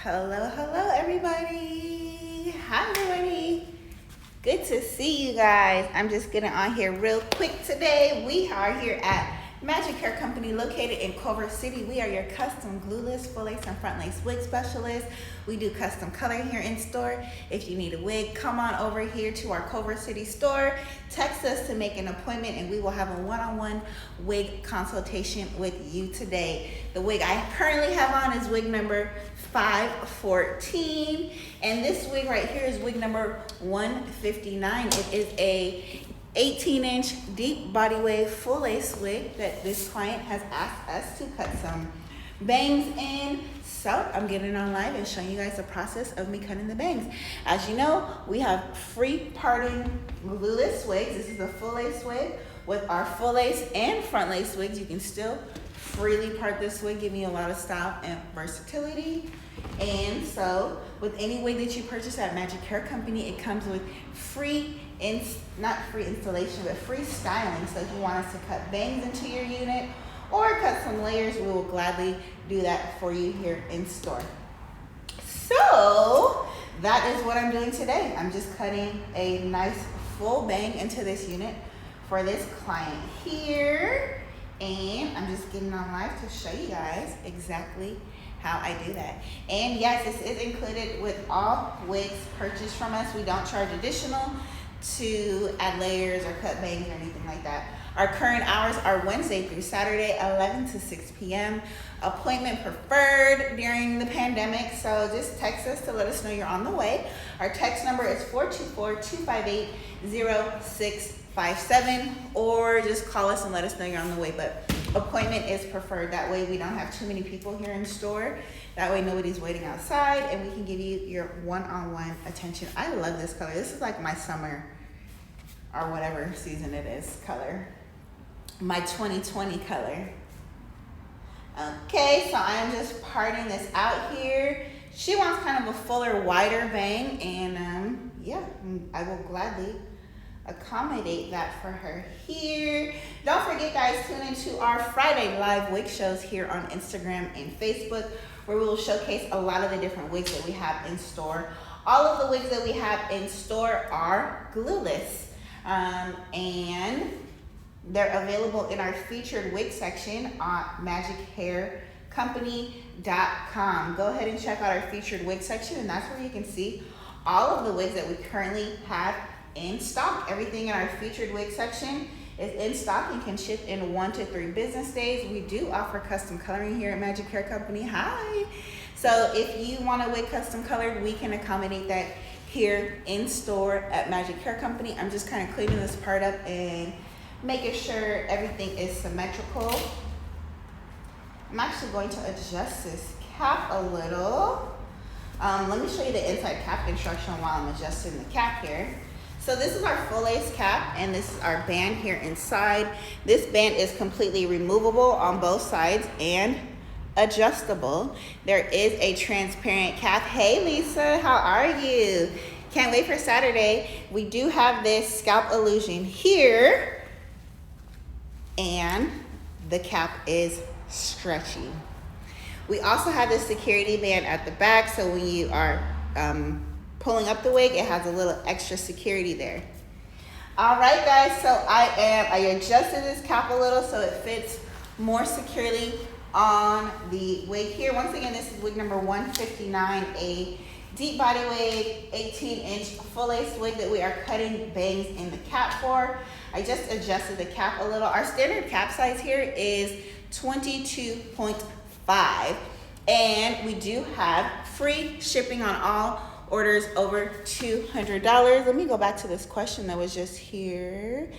Hello, everybody. Hi, everybody. Good to see you guys. I'm just getting on here real quick today. We are here at Magic Hair Company located in Culver City. We are your custom glueless, full lace, and front lace wig specialist. We do custom coloring here in store. If you need a wig, come on over here to our Culver City store. Text us to make an appointment and we will have a one-on-one wig consultation with you today. The wig I currently have on is wig number 514, and this wig right here is wig number 159. It is a 18-inch deep body wave full lace wig that this client has asked us to cut some bangs in. So I'm getting on live and showing you guys the process of me cutting the bangs. As you know, we have free parting glueless wigs. This is a full lace wig. With our full lace and front lace wigs, you can still freely part this wig, giving you a lot of style and versatility. And so with any wig that you purchase at Magic Hair Company, it comes with not free installation, but free styling. So if you want us to cut bangs into your unit or cut some layers, we will gladly do that for you here in store. So that is what I'm doing today. I'm just cutting a nice full bang into this unit for this client here. And I'm just getting on live to show you guys exactly how I do that. And yes, this is included with all wigs purchased from us. We don't charge additional to add layers or cut bangs or anything like that. Our current hours are Wednesday through Saturday, 11 to 6 p.m. Appointment preferred during the pandemic, so just text us to let us know you're on the way. Our text number is 424-258-0657, or just call us and let us know you're on the way. But appointment is preferred. That way we don't have too many people here in store. That way nobody's waiting outside and we can give you your one-on-one attention. I love this color. This is like my summer or whatever season it is color. My 2020 color. Okay, so I am just parting this out here. She wants kind of a fuller, wider bang, and yeah, I will gladly accommodate that for her here. Don't forget, guys, tune into our Friday live wig shows here on Instagram and Facebook, where we will showcase a lot of the different wigs that we have in store. All of the wigs that we have in store are glueless, and they're available in our featured wig section on magichaircompany.com. Go ahead and check out our featured wig section, and that's where you can see all of the wigs that we currently have in stock. Everything in our featured wig section is in stock and can ship in 1 to 3 business days. We do offer custom coloring here at Magic Hair Company. Hi. So if you want a wig custom colored, we can accommodate that here in store at Magic Hair Company. I'm just kind of cleaning this part up and making sure everything is symmetrical. I'm actually going to adjust this cap a little. Let me show you the inside cap construction while I'm adjusting the cap here. So this is our full lace cap, and this is our band here inside. This band is completely removable on both sides and adjustable. There is a transparent cap. Hey Lisa, how are you? Can't wait for Saturday. We do have this scalp illusion here, and the cap is stretchy. We also have this security band at the back, so when you are pulling up the wig, it has a little extra security there. All right, guys, so I adjusted this cap a little so it fits more securely on the wig here. Once again, this is wig number 159, a deep body wig, 18-inch full lace wig that we are cutting bangs in the cap for. I just adjusted the cap a little. Our standard cap size here is 22.5, and we do have free shipping on all orders over $200. Let me go back to this question that was just here.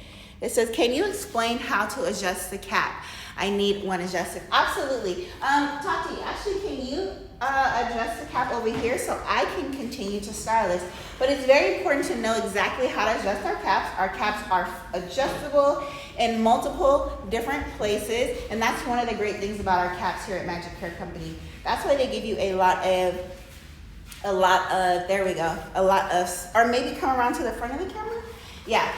It says, can you explain how to adjust the cap? I need one adjusted. Absolutely. Tati, actually, can you adjust the cap over here so I can continue to style this? But it's very important to know exactly how to adjust our caps. Our caps are adjustable in multiple different places, and that's one of the great things about our caps here at Magic Hair Company. That's why they give you a lot of, there we go, or maybe come around to the front of the camera. Yeah,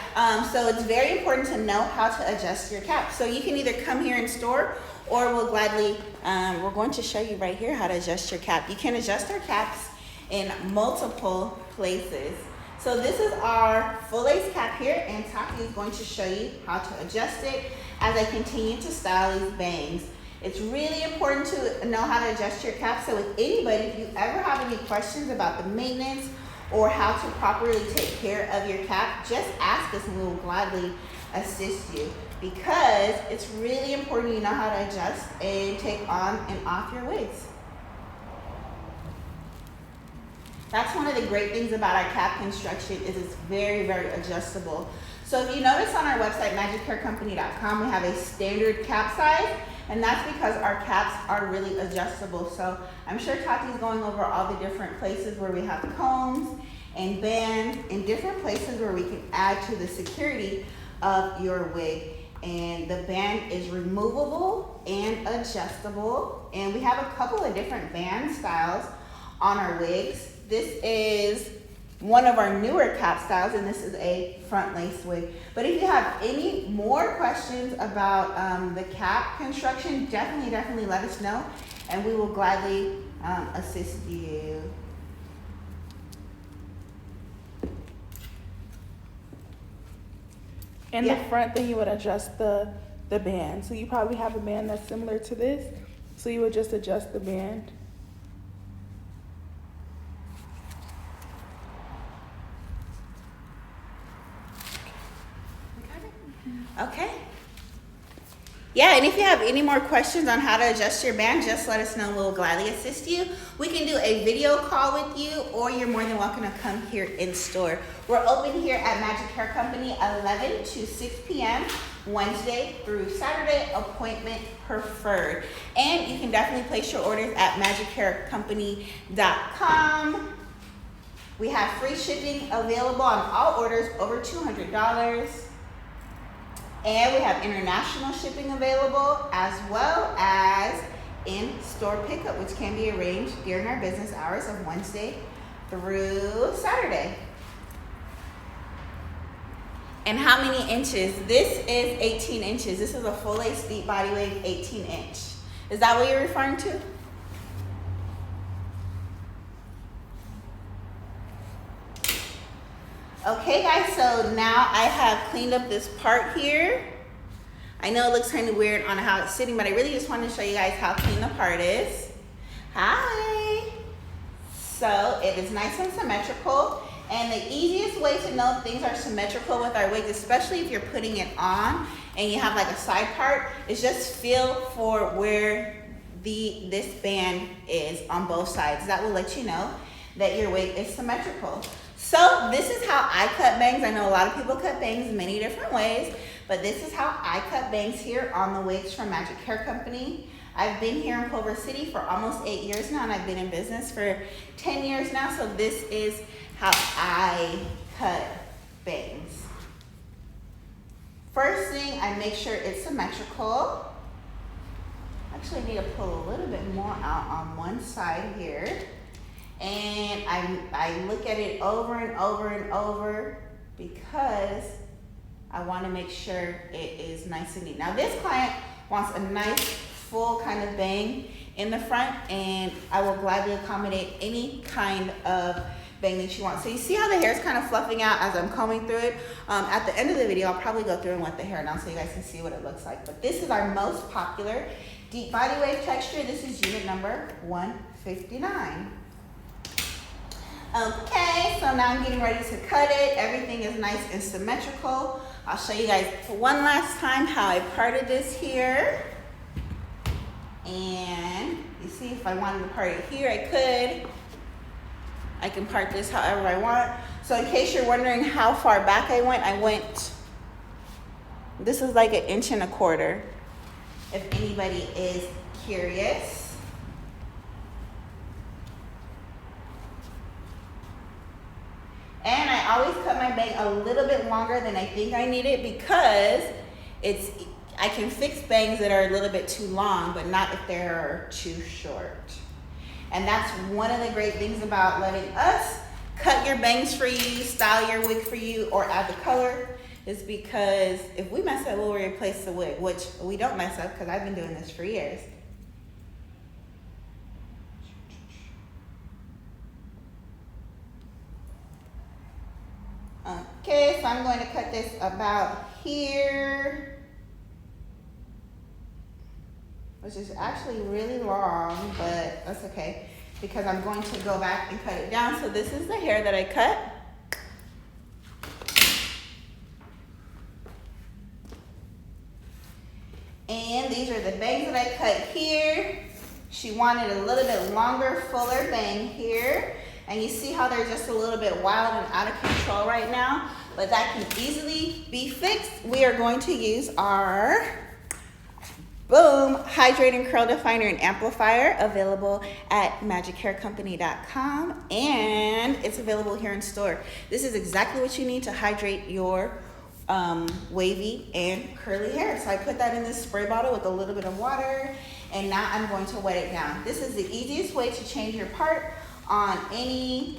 so it's very important to know how to adjust your cap. So you can either come here in store, or we'll gladly, we're going to show you right here how to adjust your cap. You can adjust our caps in multiple places. So this is our full lace cap here, and Taki is going to show you how to adjust it as I continue to style these bangs. It's really important to know how to adjust your cap. So with anybody, if you ever have any questions about the maintenance or how to properly take care of your cap, just ask us and we will gladly assist you, because it's really important you know how to adjust and take on and off your wigs. That's one of the great things about our cap construction, is it's very, very adjustable. So if you notice on our website, magichaircompany.com, we have a standard cap size, and that's because our caps are really adjustable. So I'm sure Tati's going over all the different places where we have combs and bands and different places where we can add to the security of your wig. And the band is removable and adjustable. And we have a couple of different band styles on our wigs. This is one of our newer cap styles, and this is a front lace wig. But if you have any more questions about the cap construction, definitely let us know, and we will gladly assist you. In the front, then you would adjust the band. So you probably have a band that's similar to this, so you would just adjust the band. Okay. Yeah, and if you have any more questions on how to adjust your band, just let us know. We'll gladly assist you. We can do a video call with you, or you're more than welcome to come here in store. We're open here at Magic Hair Company 11 to 6 p.m. Wednesday through Saturday, appointment preferred. And you can definitely place your orders at magichaircompany.com. We have free shipping available on all orders over $200. And we have international shipping available, as well as in-store pickup, which can be arranged during our business hours of Wednesday through Saturday. And how many inches? This is 18 inches. This is a full lace deep body wig, 18 inch. Is that what you're referring to? Okay guys, so now I have cleaned up this part here. I know it looks kind of weird on how it's sitting, but I really just wanted to show you guys how clean the part is. Hi. So it is nice and symmetrical. And the easiest way to know if things are symmetrical with our wigs, especially if you're putting it on and you have like a side part, is just feel for where this band is on both sides. That will let you know that your wig is symmetrical. So this is how I cut bangs. I know a lot of people cut bangs many different ways, but this is how I cut bangs here on the wigs from Magic Hair Company. I've been here in Culver City for almost 8 years now, and I've been in business for 10 years now. So this is how I cut bangs. First thing, I make sure it's symmetrical. Actually, I need to pull a little bit more out on one side here. And I look at it over and over and over because I want to make sure it is nice and neat. Now this client wants a nice full kind of bang in the front, and I will gladly accommodate any kind of bang that you want. So you see how the hair is kind of fluffing out as I'm combing through it? At the end of the video, I'll probably go through and wet the hair down so you guys can see what it looks like. But this is our most popular deep body wave texture. This is unit number 159. Okay, so now I'm getting ready to cut it. Everything is nice and symmetrical. I'll show you guys one last time how I parted this here. And you see, if I wanted to part it here, I could. I can part this however I want. So in case you're wondering how far back I went, this is like 1.25 inches, if anybody is curious. And I always cut my bang a little bit longer than I think I need it, because I can fix bangs that are a little bit too long, but not if they're too short. And that's one of the great things about letting us cut your bangs for you, style your wig for you, or add the color is because if we mess up, we'll replace the wig, which we don't mess up because I've been doing this for years. Okay, so I'm going to cut this about here, which is actually really long, but that's okay because I'm going to go back and cut it down. So this is the hair that I cut. And these are the bangs that I cut here. She wanted a little bit longer, fuller bang here. And you see how they're just a little bit wild and out of control right now, but that can easily be fixed. We are going to use our Boom Hydrating Curl Definer and Amplifier, available at magichaircompany.com, and it's available here in store. This is exactly what you need to hydrate your wavy and curly hair. So I put that in this spray bottle with a little bit of water, and now I'm going to wet it down. This is the easiest way to change your part on any,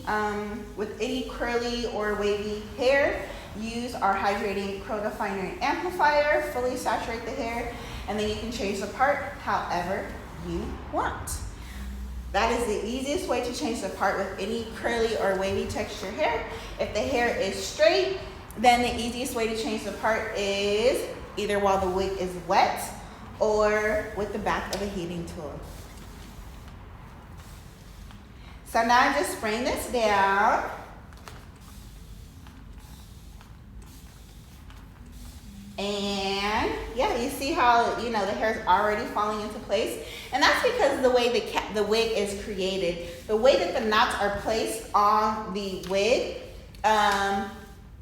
with any curly or wavy hair. Use our Hydrating Curl Definer and Amplifier, fully saturate the hair, and then you can change the part however you want. That is the easiest way to change the part with any curly or wavy texture hair. If the hair is straight, then the easiest way to change the part is either while the wig is wet or with the back of a heating tool. So now I'm just spraying this down. And yeah, you see how, you know, the hair is already falling into place. And that's because the way the wig is created, the way that the knots are placed on the wig,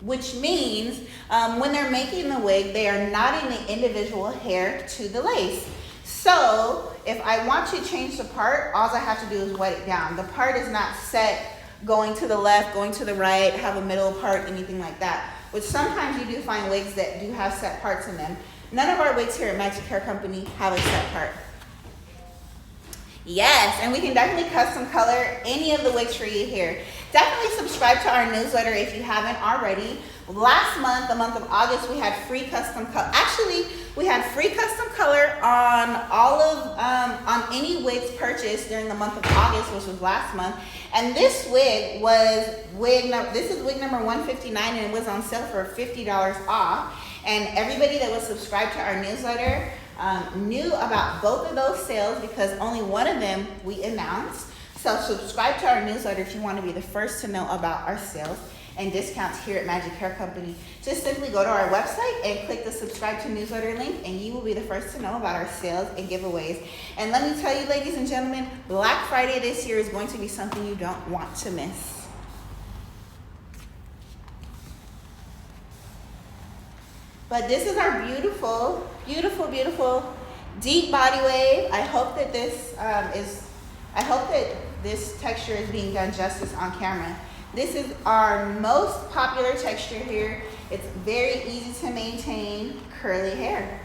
which means when they're making the wig, they are knotting the individual hair to the lace. So if I want to change the part, all I have to do is wet it down. The part is not set going to the left, going to the right, have a middle part, anything like that. Which sometimes you do find wigs that do have set parts in them. None of our wigs here at Magic Hair Company have a set part. Yes, and we can definitely custom color any of the wigs for you here. Definitely subscribe to our newsletter if you haven't already. Last month, the month of August, we had free custom color. Actually, we had free custom color on all of, on any wigs purchased during the month of August, which was last month. And this wig was this is wig number 159, and it was on sale for $50 off. And everybody that was subscribed to our newsletter knew about both of those sales because only one of them we announced. So subscribe to our newsletter if you want to be the first to know about our sales and discounts here at Magic Hair Company. Just simply go to our website and click the subscribe to newsletter link, and you will be the first to know about our sales and giveaways. And let me tell you, ladies and gentlemen, Black Friday this year is going to be something you don't want to miss. But this is our beautiful, beautiful, beautiful deep body wave. I hope that this texture is being done justice on camera. This is our most popular texture here. It's very easy to maintain curly hair.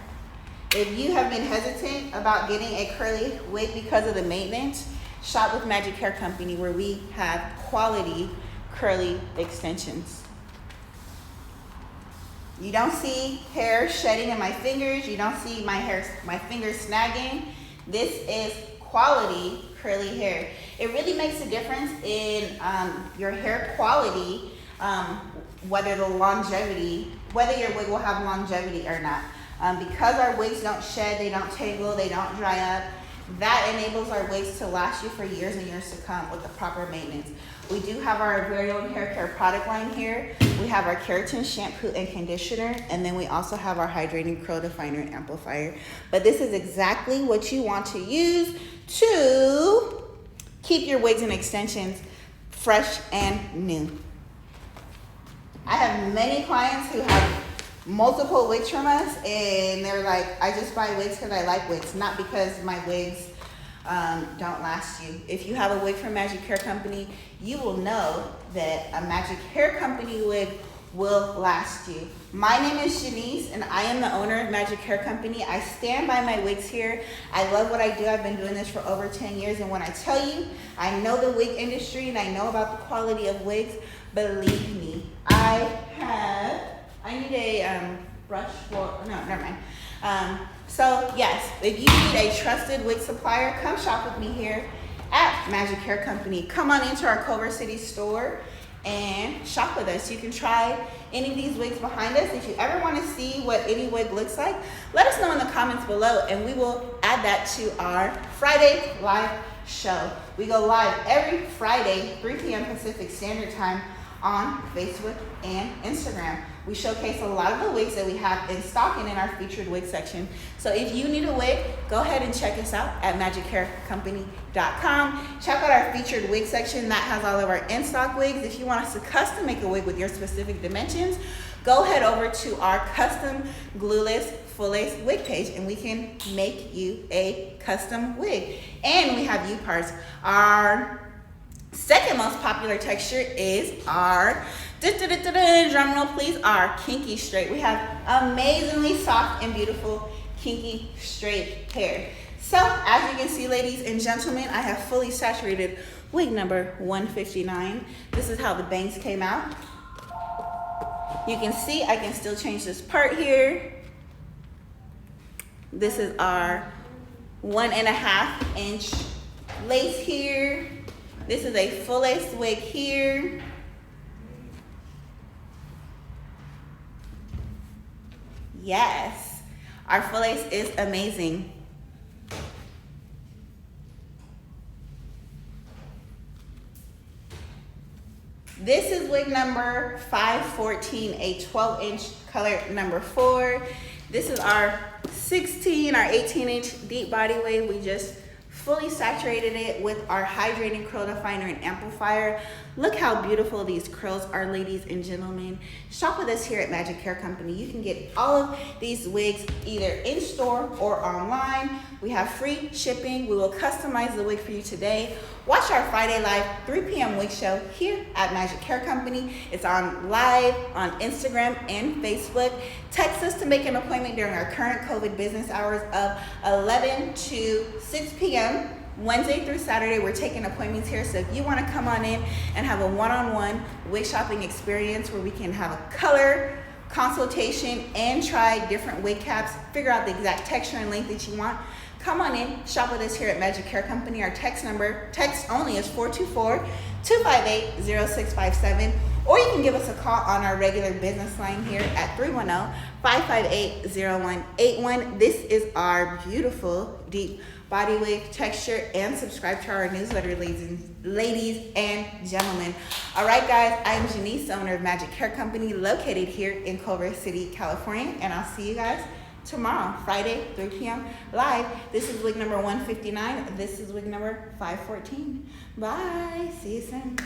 If you have been hesitant about getting a curly wig because of the maintenance, shop with Magic Hair Company, where we have quality curly extensions. You don't see hair shedding in my fingers. You don't see my fingers snagging. This is quality curly hair. It really makes a difference in your hair quality, whether your wig will have longevity or not. Because our wigs don't shed, they don't tangle, they don't dry up, that enables our wigs to last you for years and years to come with the proper maintenance. We do have our very own hair care product line here. We have our keratin shampoo and conditioner, and then we also have our hydrating curl definer and amplifier. But this is exactly what you want to use to keep your wigs and extensions fresh and new. I have many clients who have multiple wigs from us, and they're like, I just buy wigs because I like wigs, not because my wigs don't last you. If you have a wig from Magic Hair Company, you will know that a Magic Hair Company wig will last you. My name is Janice and I am the owner of Magic Hair Company. I stand by my wigs here. I love what I do. I've been doing this for over 10 years, and when I tell you I know the wig industry and I know about the quality of wigs, believe me. I need a brush for, no, never mind. So yes, if you need a trusted wig supplier, come shop with me here at Magic Hair Company. Come on into our Culver City store and shop with us. You can try any of these wigs behind us. If you ever want to see what any wig looks like, let us know in the comments below and we will add that to our Friday live show. We go live every Friday, 3 p.m. Pacific Standard Time on Facebook and Instagram. We showcase a lot of the wigs that we have in stock and in our featured wig section. So if you need a wig, go ahead and check us out at magichaircompany.com. Check out our featured wig section that has all of our in-stock wigs. If you want us to custom make a wig with your specific dimensions, go head over to our custom glueless full lace wig page and we can make you a custom wig. And we have U-parts. Our second most popular texture is our drum roll please, our kinky straight. We have amazingly soft and beautiful kinky straight hair. So as you can see, ladies and gentlemen, I have fully saturated wig number 159. This is how the bangs came out. You can see I can still change this part here. This is our 1.5 inch lace here. This is a full lace wig here. Yes, our full lace is amazing. This is wig number 514, a 12-inch color number 4. This is our 16, our 18-inch deep body wig. We just fully saturated it with our hydrating curl definer and amplifier. Look how beautiful these curls are, ladies and gentlemen. Shop with us here at Magic Hair Company. You can get all of these wigs either in store or online. We have free shipping. We will customize the wig for you today. Watch our Friday live 3 p.m. wig show here at Magic Hair Company. It's on live on Instagram and Facebook. Text us to make an appointment during our current COVID business hours of 11 to 6 p.m. Wednesday through Saturday. We're taking appointments here, so if you want to come on in and have a one-on-one wig shopping experience where we can have a color consultation and try different wig caps, figure out the exact texture and length that you want, come on in, shop with us here at Magic Hair Company. Our text number, text only, is 424-258-0657, or you can give us a call on our regular business line here at 310-558-0181. This is our beautiful deep body wig texture, and subscribe to our newsletter, ladies and gentlemen. All right, guys, I'm Janice, owner of Magic Hair Company, located here in Culver City, California, and I'll see you guys tomorrow, Friday, 3 p.m. live. This is wig number 159. This is wig number 514. Bye. See you soon.